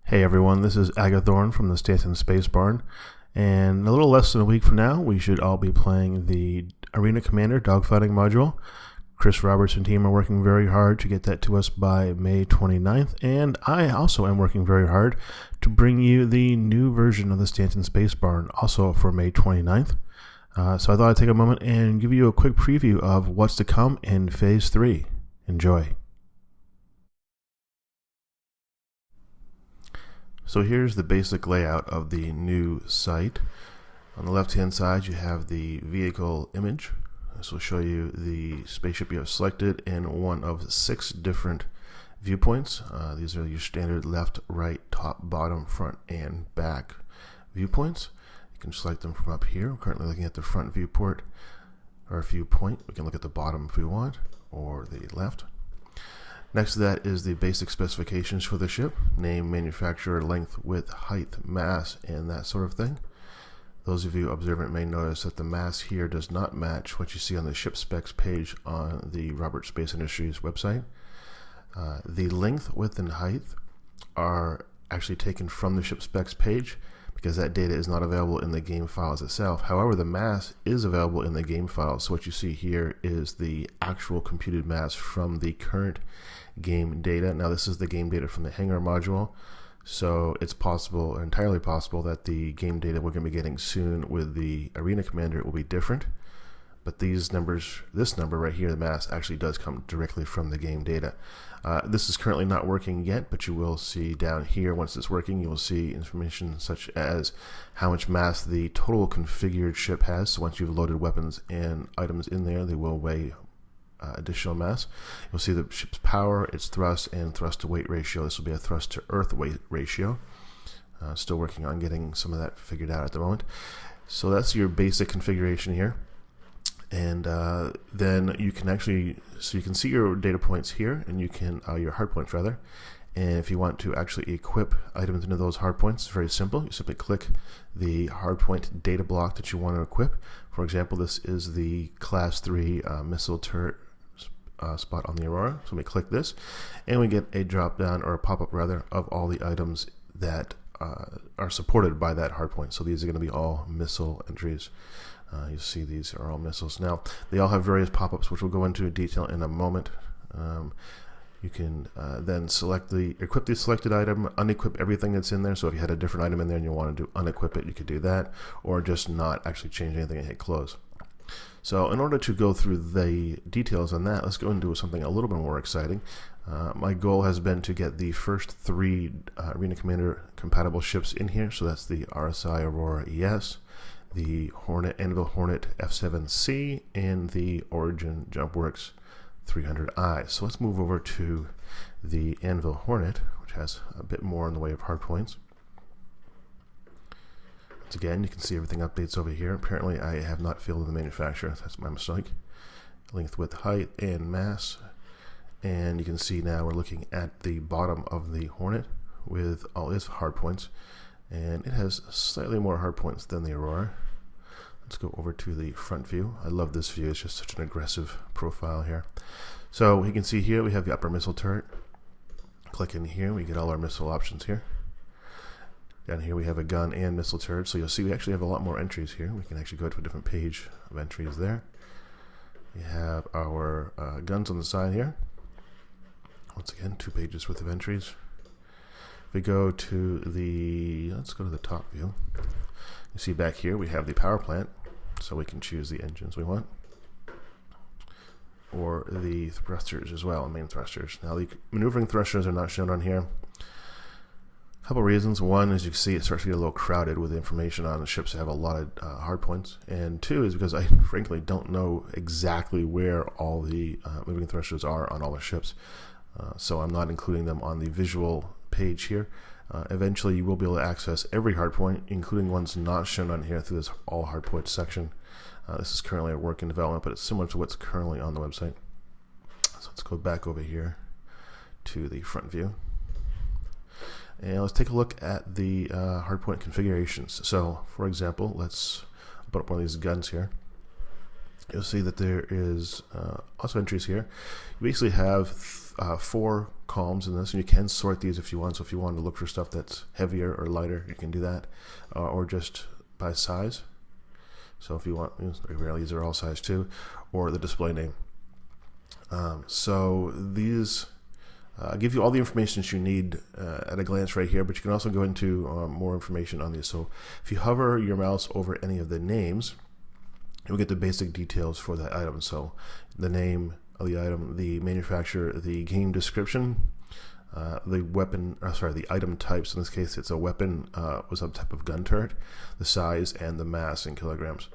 Hey everyone, this is Agathorn from the Stanton Space Barn, and a little less than a week from now, we should all be playing the Arena Commander dogfighting module. Chris Roberts and team are working very hard to get that to us by May 29th, and I also am working very hard to bring you the new version of the Stanton Space Barn, also for May 29th. So I thought I'd take a moment and give you a quick preview of what's to come in Phase 3. Enjoy. So here's the basic layout of the new site. On the left hand side you have the vehicle image. This will show you the spaceship you have selected in one of 6 different viewpoints. These are your standard left, right, top, bottom, front, and back viewpoints. You can select them from up here. We're currently looking at the front viewport or viewpoint. We can look at the bottom if we want, or the left. Next to that is the basic specifications for the ship: name, manufacturer, length, width, height, mass, and that sort of thing. Those of you observant may notice that the mass here does not match what you see on the ship specs page on the Roberts Space Industries website. The length, width, and height are actually taken from the ship specs page because that data is not available in the game files itself. However, the mass is available in the game files. So what you see here is the actual computed mass from the current game data. Now this is the game data from the hangar module, so it's possible, or entirely possible, that the game data we're going to be getting soon with the Arena Commander will be different. But these numbers, this number right here, the mass, actually does come directly from the game data. This is currently not working yet, but you will see down here, once it's working, you will see information such as how much mass the total configured ship has. So once you've loaded weapons and items in there, they will weigh additional mass. You'll see the ship's power, its thrust, and thrust to weight ratio. This will be a thrust to earth weight ratio. Still working on getting some of that figured out at the moment. So that's your basic configuration here. And then you can actually, so you can see your data points here, and you can, your hard points rather, and if you want to actually equip items into those hard points, it's very simple. You simply click the hardpoint data block that you want to equip. For example, this is the class 3 missile turret spot on the Aurora. So we click this, and we get a drop down, or a pop-up rather, of all the items that are supported by that hardpoint. So these are going to be all missile entries. You see these are all missiles. Now they all have various pop-ups, which we'll go into detail in a moment. You can then equip the selected item, unequip everything that's in there. So if you had a different item in there and you wanted to unequip it, you could do that, or just not actually change anything and hit close. So in order to go through the details on that, let's go into something a little bit more exciting. My goal has been to get the first 3 Arena Commander compatible ships in here. So that's the RSI Aurora ES, the Anvil Hornet F7C, and the Origin JumpWorks 300i. So let's move over to the Anvil Hornet, which has a bit more in the way of hardpoints. Once again, you can see everything updates over here. Apparently I have not filled in the manufacturer. That's my mistake. Length, width, height, and mass. And you can see now we're looking at the bottom of the Hornet with all its hardpoints. And it has slightly more hardpoints than the Aurora. Let's go over to the front view. I love this view. It's just such an aggressive profile here. So you can see here we have the upper missile turret. Click in here, we get all our missile options here. Down here we have a gun and missile turret. So you'll see we actually have a lot more entries here. We can actually go to a different page of entries there. We have our guns on the side here. Once again, 2 pages worth of entries. If we go to the, let's go to the top view. You see back here we have the power plant, so we can choose the engines we want, or the thrusters as well, main thrusters. Now the maneuvering thrusters are not shown on here. A couple reasons. One is you can see it starts to get a little crowded with information on the ships that have a lot of hard points, and 2 is because I frankly don't know exactly where all the moving thrusters are on all the ships, so I'm not including them on the visual page here. Eventually you will be able to access every hardpoint, including ones not shown on here, through this all hardpoint section. This is currently a work in development, but it's similar to what's currently on the website. So let's go back over here to the front view, and let's take a look at the hardpoint configurations. So for example, let's put up one of these guns here. you'll see that there is also entries here. You basically have 4 columns in this, and you can sort these if you want. So if you want to look for stuff that's heavier or lighter, you can do that, or just by size. So if you want, these are all size 2, or the display name. So these give you all the information that you need at a glance right here, but you can also go into more information on these. So if you hover your mouse over any of the names, you'll get the basic details for that item. So the name of the item, the manufacturer, the game description, the weapon, the item types. In this case, it's a weapon with some type of gun turret, the size, and the mass in kilograms.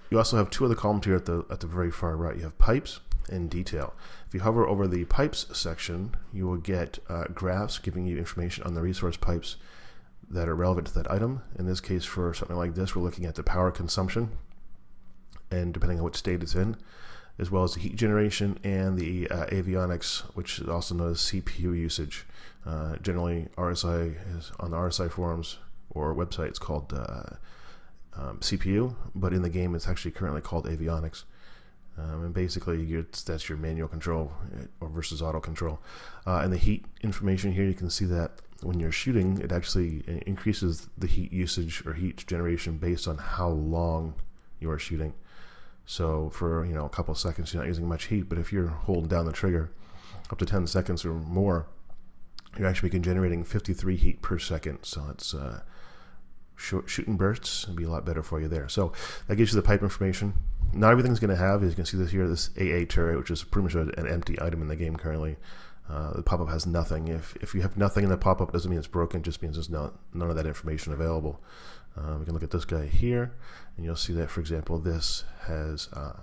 You also have 2 other columns here at the very far right. You have pipes and detail. If you hover over the pipes section, you will get graphs giving you information on the resource pipes that are relevant to that item. In this case, for something like this, we're looking at the power consumption, and depending on what state it's in, as well as the heat generation and the avionics, which is also known as CPU usage. Generally, RSI is on the RSI forums or websites called CPU, but in the game it's actually currently called avionics. And basically, that's your manual control or versus auto control. And the heat information here, you can see that when you're shooting, it actually increases the heat usage or heat generation based on how long you are shooting. So for a couple of seconds, you're not using much heat, but if you're holding down the trigger up to 10 seconds or more, you're actually generating 53 heat per second. So it's shooting bursts, it'd be a lot better for you there. So that gives you the pipe information. Not everything's going to have, as you can see this here, this AA turret, which is pretty much an empty item in the game currently. The pop-up has nothing. If you have nothing in the pop-up, it doesn't mean it's broken, it just means there's none of that information available. We can look at this guy here, and you'll see that, for example, this has a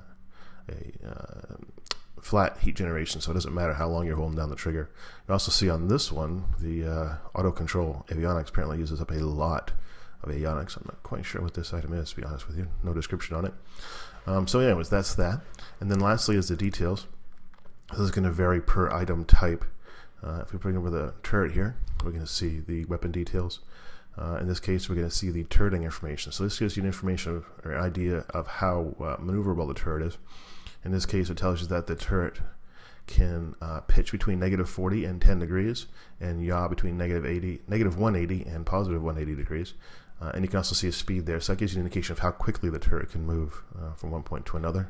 flat heat generation, so it doesn't matter how long you're holding down the trigger. You also see on this one, the auto control avionics apparently uses up a lot of avionics. I'm not quite sure what this item is, to be honest with you. No description on it. So anyways, that's that. And then lastly is the details. This is going to vary per item type. If we bring over the turret here, we're going to see the weapon details. In this case, we're going to see the turreting information. So this gives you an information or an idea of how maneuverable the turret is. In this case, it tells you that the turret can pitch between -40 and 10 degrees, and yaw between -180 and +180 degrees. And you can also see a speed there, so that gives you an indication of how quickly the turret can move from one point to another.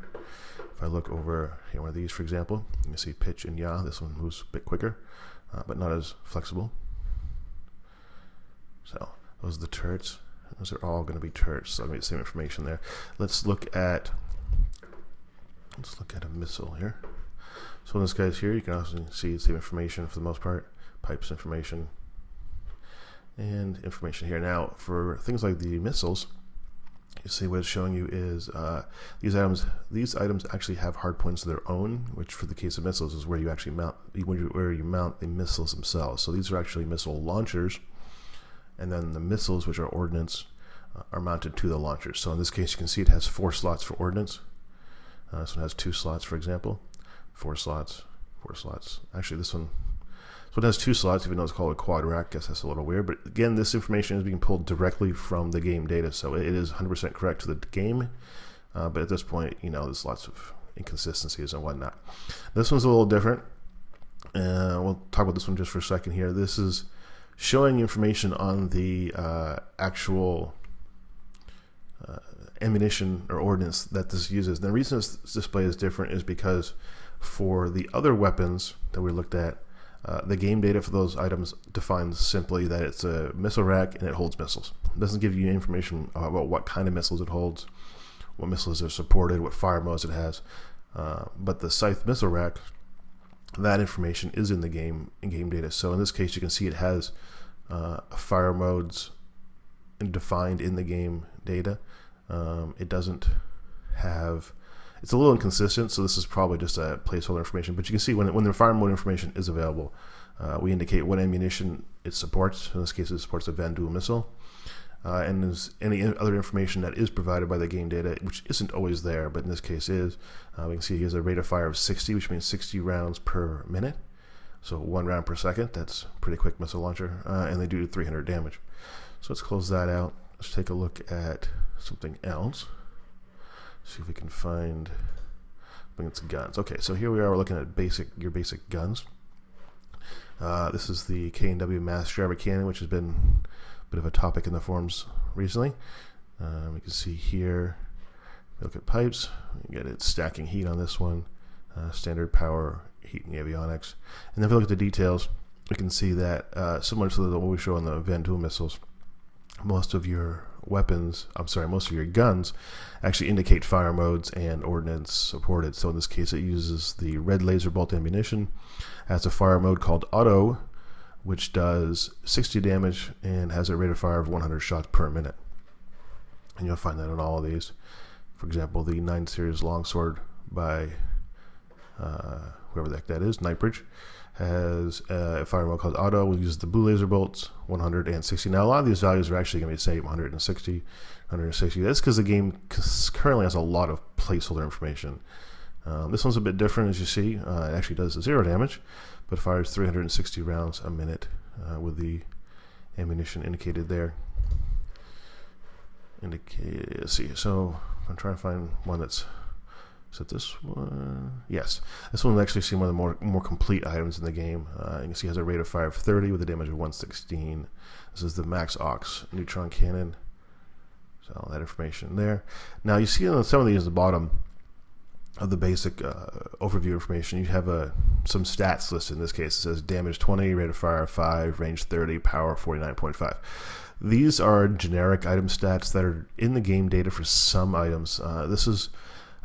If I look over here, one of these, for example, you can see pitch and yaw. This one moves a bit quicker, but not as flexible. So those are the turrets. Those are all going to be turrets, so I'll get the same information there. Let's look at a missile here. So in this guy's here, you can also see the same information for the most part. Pipes information and information here. Now, for things like the missiles, you see what it's showing you is these items actually have hard points of their own, which for the case of missiles is where you actually mount the missiles themselves. So these are actually missile launchers, and then the missiles, which are ordnance, are mounted to the launchers. So in this case, you can see it has 4 slots for ordnance. This one has 2 slots, for example. 4 slots, 4 slots. Actually, this one has 2 slots, even though it's called a quad rack. Guess that's a little weird. But again, this information is being pulled directly from the game data, so it is 100% correct to the game. But at this point, there's lots of inconsistencies and whatnot. This one's a little different. We'll talk about this one just for a second here. This is showing information on the actual ammunition or ordnance that this uses. And the reason this display is different is because for the other weapons that we looked at, the game data for those items defines simply that it's a missile rack and it holds missiles. It doesn't give you information about what kind of missiles it holds, what missiles are supported, what fire modes it has. But the Scythe missile rack, that information is in the game data. So in this case, you can see it has fire modes defined in the game data. It doesn't have. It's a little inconsistent, so this is probably just a placeholder information. But you can see when the fire mode information is available, we indicate what ammunition it supports. In this case, it supports a Van Duel missile. And there's any other information that is provided by the game data, which isn't always there, but in this case is. We can see he has a rate of fire of 60, which means 60 rounds per minute. So 1 round per second. That's a pretty quick missile launcher. And they do 300 damage. So let's close that out. Let's take a look at something else. See if we can find, I think it's guns. Okay, so here we are, we're looking at your basic guns. This is the K&W mass driver cannon, which has been a bit of a topic in the forums recently. We can see here, look at pipes, you get it stacking heat on this one, standard power, heat and avionics. And then if we look at the details, we can see that similar to what we show on the Van Duel missiles, most of your most of your guns actually indicate fire modes and ordnance supported. So in this case, it uses the red laser bolt ammunition as a fire mode called auto, which does 60 damage and has a rate of fire of 100 shots per minute. And you'll find that on all of these. For example, the 9 series longsword by whoever the heck that is, Nightbridge, has a fire mode called auto. We use the blue laser bolts, 160. Now a lot of these values are actually going to be the same, 160, 160. That's because the game currently has a lot of placeholder information. This one's a bit different, as you see. It actually does 0 damage, but fires 360 rounds a minute with the ammunition indicated there. Let's see. So I'm trying to find one that's. Is it this one? Yes. This one will actually see one of the more complete items in the game. You can see it has a rate of fire of 30 with a damage of 116. This is the Max Ox neutron cannon. So all that information there. Now you see on some of these at the bottom of the basic overview information, you have some stats listed. In this case, it says damage 20, rate of fire 5, range 30, power 49.5. These are generic item stats that are in the game data for some items. This is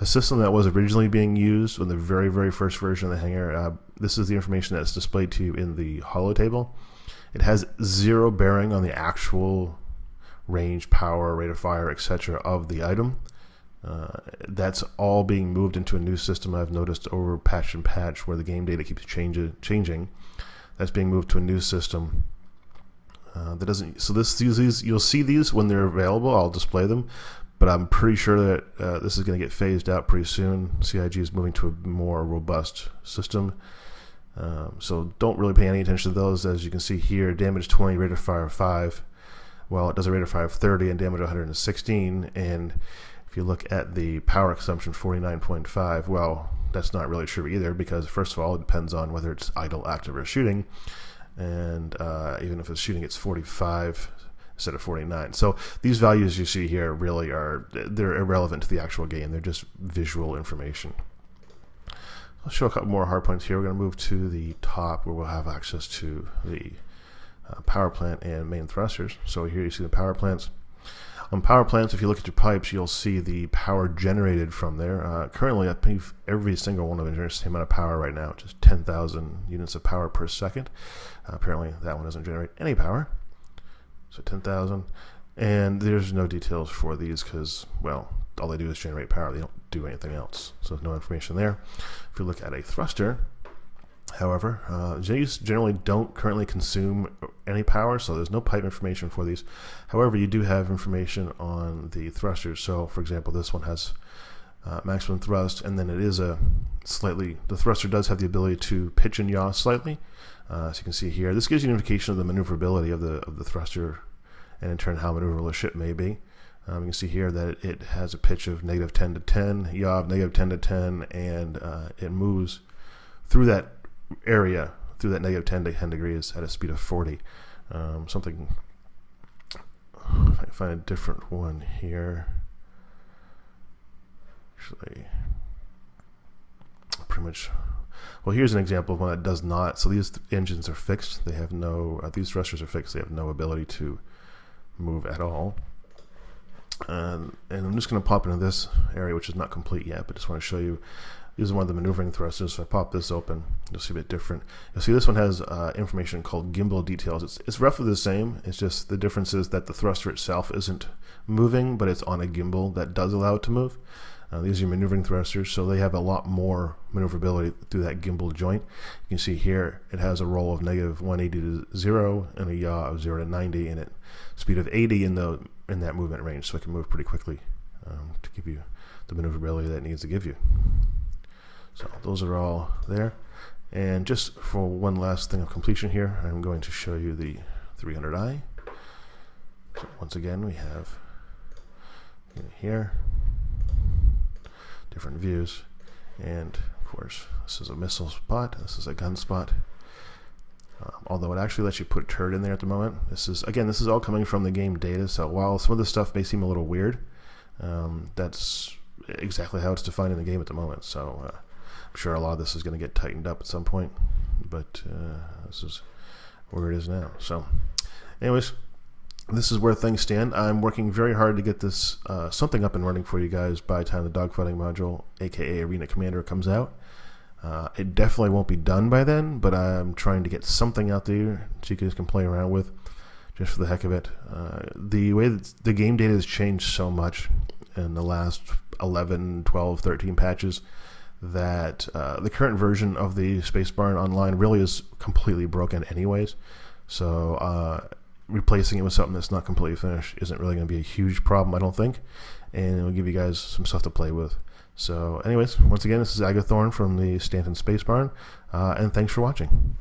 a system that was originally being used in the very, very first version of the hangar. This is the information that's displayed to you in the holo table. It has 0 bearing on the actual range, power, rate of fire, etc. of the item. That's all being moved into a new system. I've noticed over patch and patch where the game data keeps changing. That's being moved to a new system. That doesn't. So you'll see these when they're available. I'll display them. But I'm pretty sure that this is going to get phased out pretty soon. CIG is moving to a more robust system. So don't really pay any attention to those. As you can see here, damage 20, rate of fire 5. Well, it does a rate of fire of 30 and damage 116. And if you look at the power consumption, 49.5, well, that's not really true either, because first of all, it depends on whether it's idle, active, or shooting. And even if it's shooting, it's 45 instead of 49. So these values you see here really they're irrelevant to the actual game. They're just visual information. I'll show a couple more hard points here. We're going to move to the top where we'll have access to the power plant and main thrusters. So here you see the power plants. On power plants, if you look at your pipes, you'll see the power generated from there. Currently, I think every single one of them generates the same amount of power right now, just 10,000 units of power per second. Apparently, that one doesn't generate any power. So 10,000, and there's no details for these because, well, all they do is generate power. They don't do anything else, so there's no information there. If you look at a thruster, however, these generally don't currently consume any power, so there's no pipe information for these. However, you do have information on the thrusters. So, for example, this one has maximum thrust, and then it is the thruster does have the ability to pitch and yaw slightly. As you can see here, this gives you an indication of the maneuverability of the thruster, and in turn how maneuverable the ship may be. You can see here that it has a pitch of -10 to 10, yaw of -10 to 10, and it moves through that area, through that -10 to 10 degrees at a speed of 40. Something, if I can find a different one here. Actually, pretty much. Well, here's an example of one that does not. So these engines are fixed. They have no. These thrusters are fixed. They have no ability to move at all. And I'm just going to pop into this area, which is not complete yet, but just want to show you. These are one of the maneuvering thrusters. So if I pop this open, you'll see a bit different. You'll see this one has information called gimbal details. It's roughly the same. It's just the difference is that the thruster itself isn't moving, but it's on a gimbal that does allow it to move. These are maneuvering thrusters, so they have a lot more maneuverability through that gimbal joint. You can see here it has a roll of -180 to 0 and a yaw of 0 to 90, and a speed of 80 in that movement range, so it can move pretty quickly to give you the maneuverability that it needs to give you. So those are all there. And just for one last thing of completion here, I'm going to show you the 300i. So once again, we have here. different views. And of course, this is a missile spot, this is a gun spot. Although it actually lets you put turret in there at the moment. This is all coming from the game data, so while some of this stuff may seem a little weird, that's exactly how it's defined in the game at the moment. So I'm sure a lot of this is going to get tightened up at some point, but this is where it is now. So anyways, this is where things stand. I'm working very hard to get this something up and running for you guys by the time the dogfighting module, aka Arena Commander, comes out. It definitely won't be done by then, but I'm trying to get something out there so you guys can play around with, just for the heck of it. The way that the game data has changed so much in the last 11, 12, 13 patches that the current version of the Space Barn Online really is completely broken anyways. So replacing it with something that's not completely finished isn't really going to be a huge problem, I don't think, and it'll give you guys some stuff to play with. So anyways, once again, this is Agathorn from the Stanton Space Barn, and thanks for watching.